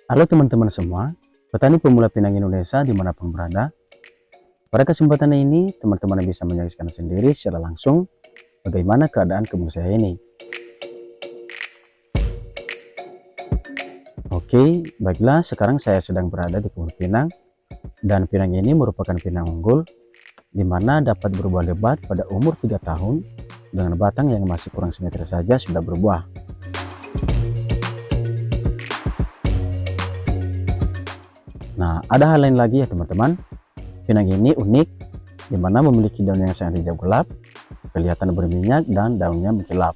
Halo teman-teman semua, petani pemula pinang Indonesia dimanapun berada. Pada kesempatan ini, teman-teman bisa menyaksikan sendiri secara langsung bagaimana keadaan kebun saya ini. Oke, baiklah, sekarang saya sedang berada di kebun pinang, dan pinang ini merupakan pinang unggul, di mana dapat berbuah lebat pada umur 3 tahun, dengan batang yang masih kurang semeter saja sudah berbuah. Nah, ada hal lain lagi ya teman-teman. Pinang ini unik, di mana memiliki daun yang sangat hijau gelap, kelihatan berminyak dan daunnya mengkilap.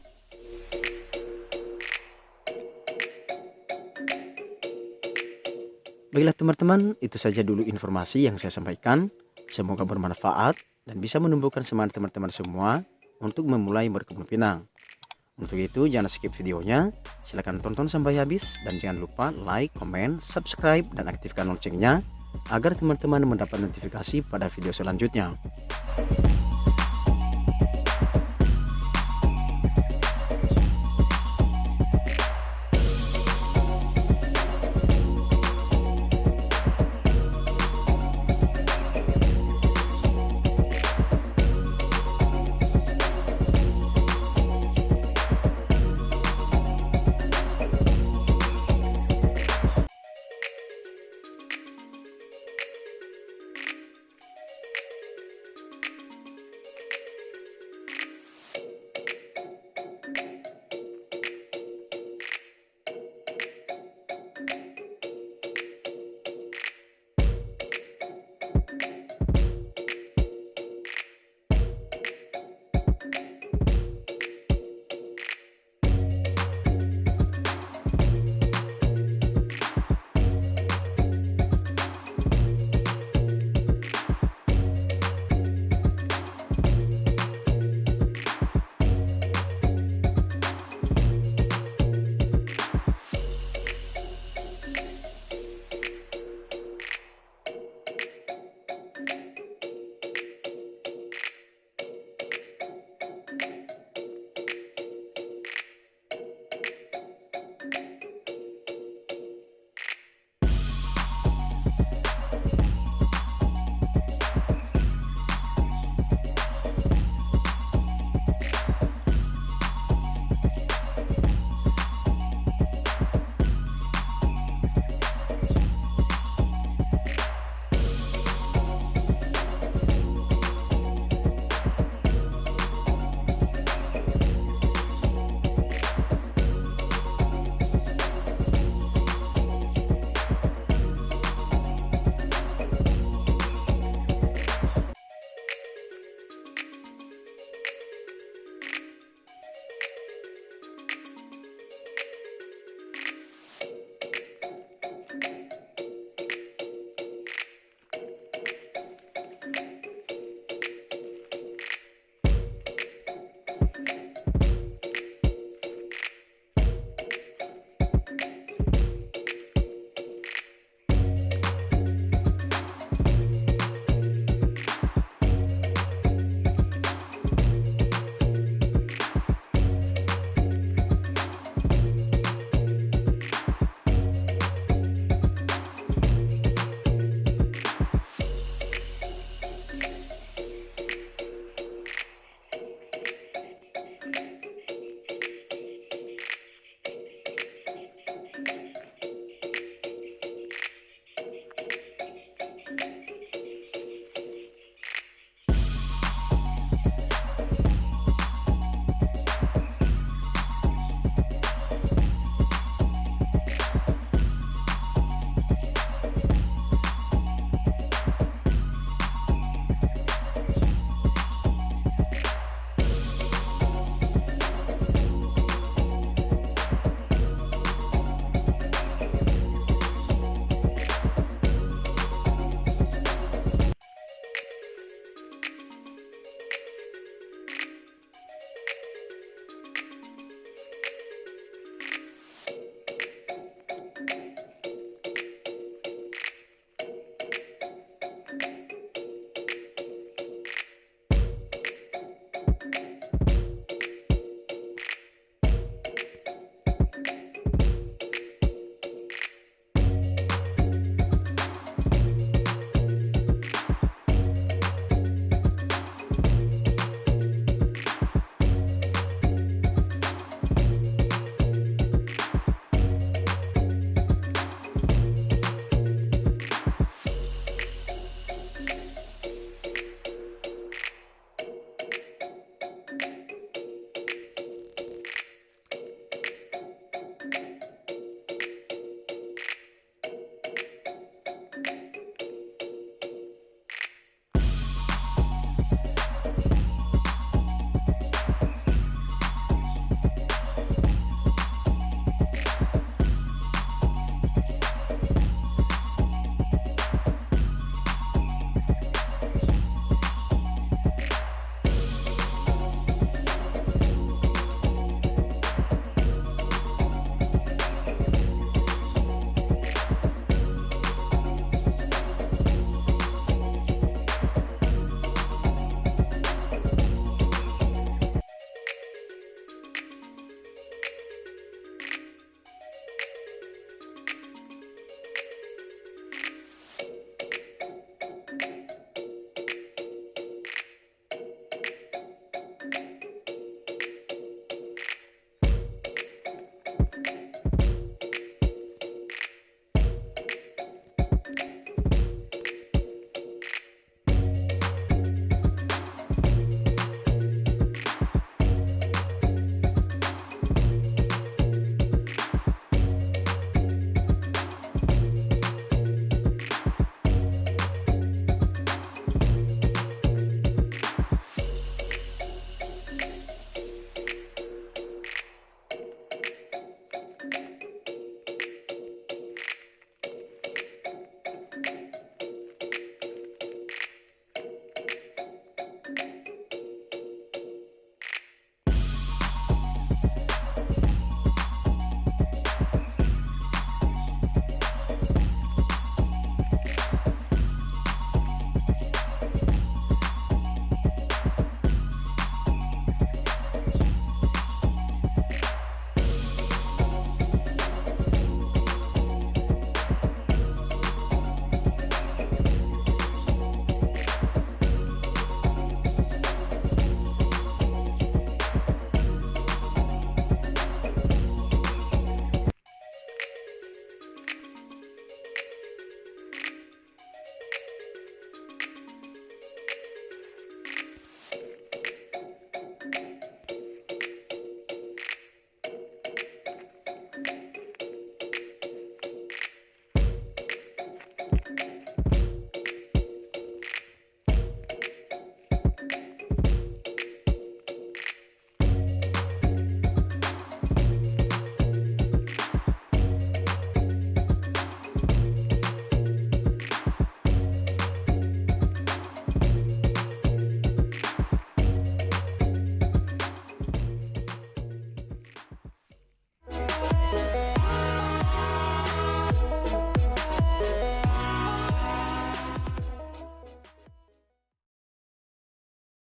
Baiklah teman-teman, itu saja dulu informasi yang saya sampaikan. Semoga bermanfaat dan bisa menumbuhkan semangat teman-teman semua untuk memulai berkebun pinang. Untuk itu jangan skip videonya, silahkan tonton sampai habis dan jangan lupa like, comment, subscribe, dan aktifkan loncengnya agar teman-teman mendapat notifikasi pada video selanjutnya.